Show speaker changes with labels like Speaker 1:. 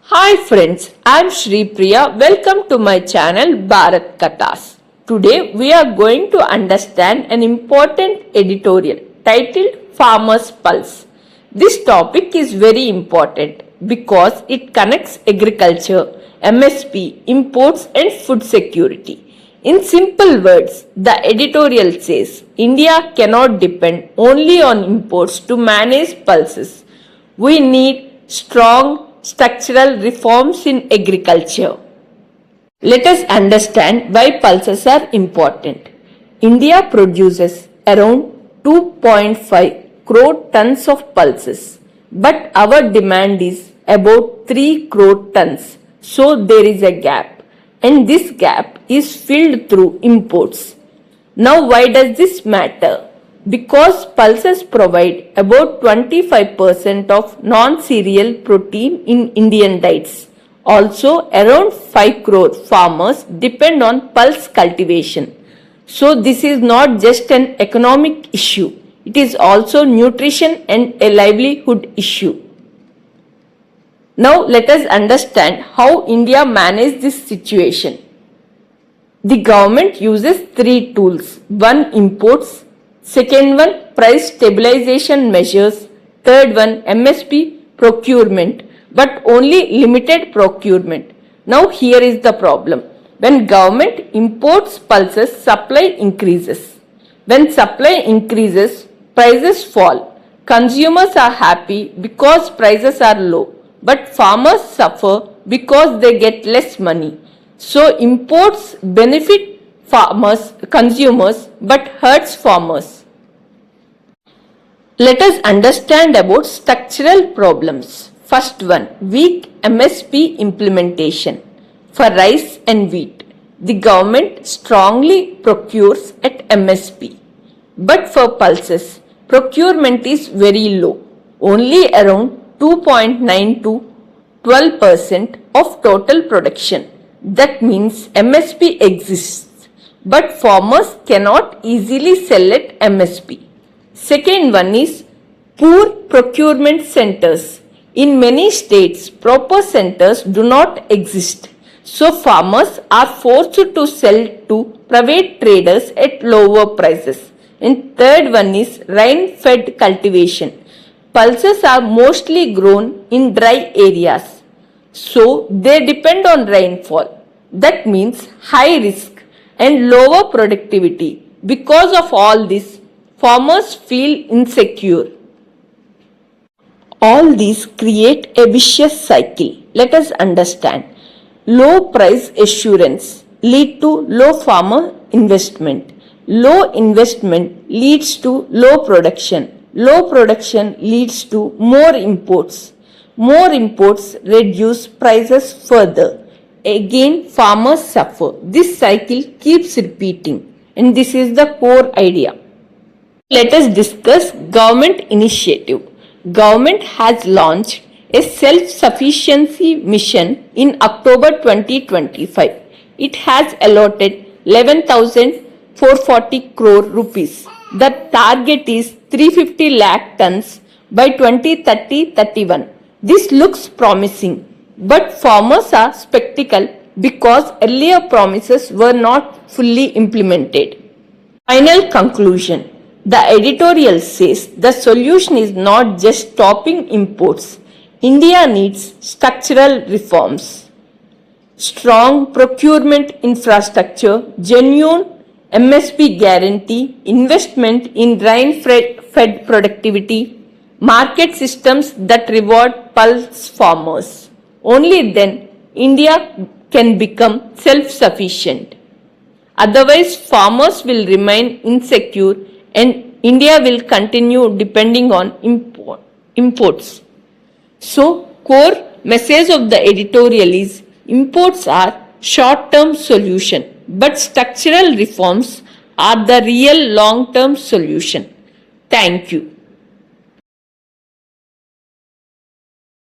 Speaker 1: Hi friends, I am Shri Priya. Welcome to my channel Bharat Kathas. Today we are going to understand an important editorial titled Farmer's Pulse. This topic is very important because it connects agriculture, MSP, imports and food security. In simple words, the editorial says India cannot depend only on imports to manage pulses. We need strong structural reforms in agriculture. Let us understand why pulses are important. India produces around 2.5 crore tons of pulses, but our demand is about 3 crore tons. So there is a gap, and this gap is filled through imports. Now why does this matter? Because pulses provide about 25% of non-cereal protein in Indian diets. Also, around 5 crore farmers depend on pulse cultivation. So this is not just an economic issue, it is also nutrition and a livelihood issue. Now let us understand how India manages this situation. The government uses three tools. One, imports. Second one, price stabilization measures. Third one, MSP procurement, but only limited procurement. Now here is the problem. When government imports pulses, supply increases. When supply increases, prices fall. Consumers are happy because prices are low, but farmers suffer because they get less money. So imports benefit consumers, but hurts farmers. Let us understand about structural problems. First one, weak MSP implementation. For rice and wheat, the government strongly procures at MSP. But for pulses, procurement is very low, only around 2.9 to 12% of total production. That means MSP exists, but farmers cannot easily sell at MSP. Second one is poor procurement centers. In many states, proper centers do not exist. So farmers are forced to sell to private traders at lower prices. And third one is rain-fed cultivation. Pulses are mostly grown in dry areas. So they depend on rainfall. That means high risk and lower productivity. Because of all this, farmers feel insecure. All these create a vicious cycle. Let us understand. Low price assurance leads to low farmer investment. Low investment leads to low production. Low production leads to more imports. More imports reduce prices further. Again, farmers suffer. This cycle keeps repeating, and this is the core idea. Let us discuss government initiative. Government has launched a self-sufficiency mission in October 2025. It has allotted 11,440 crore rupees. The target is 350 lakh tons by 2030-31. This looks promising, but farmers are skeptical because earlier promises were not fully implemented. Final conclusion. The editorial says the solution is not just stopping imports. India needs structural reforms, strong procurement infrastructure, genuine MSP guarantee, investment in rain-fed productivity, market systems that reward pulse farmers. Only then India can become self-sufficient. Otherwise, farmers will remain insecure and India will continue depending on imports. So, core message of the editorial is imports are short-term solution, but structural reforms are the real long-term solution. Thank you.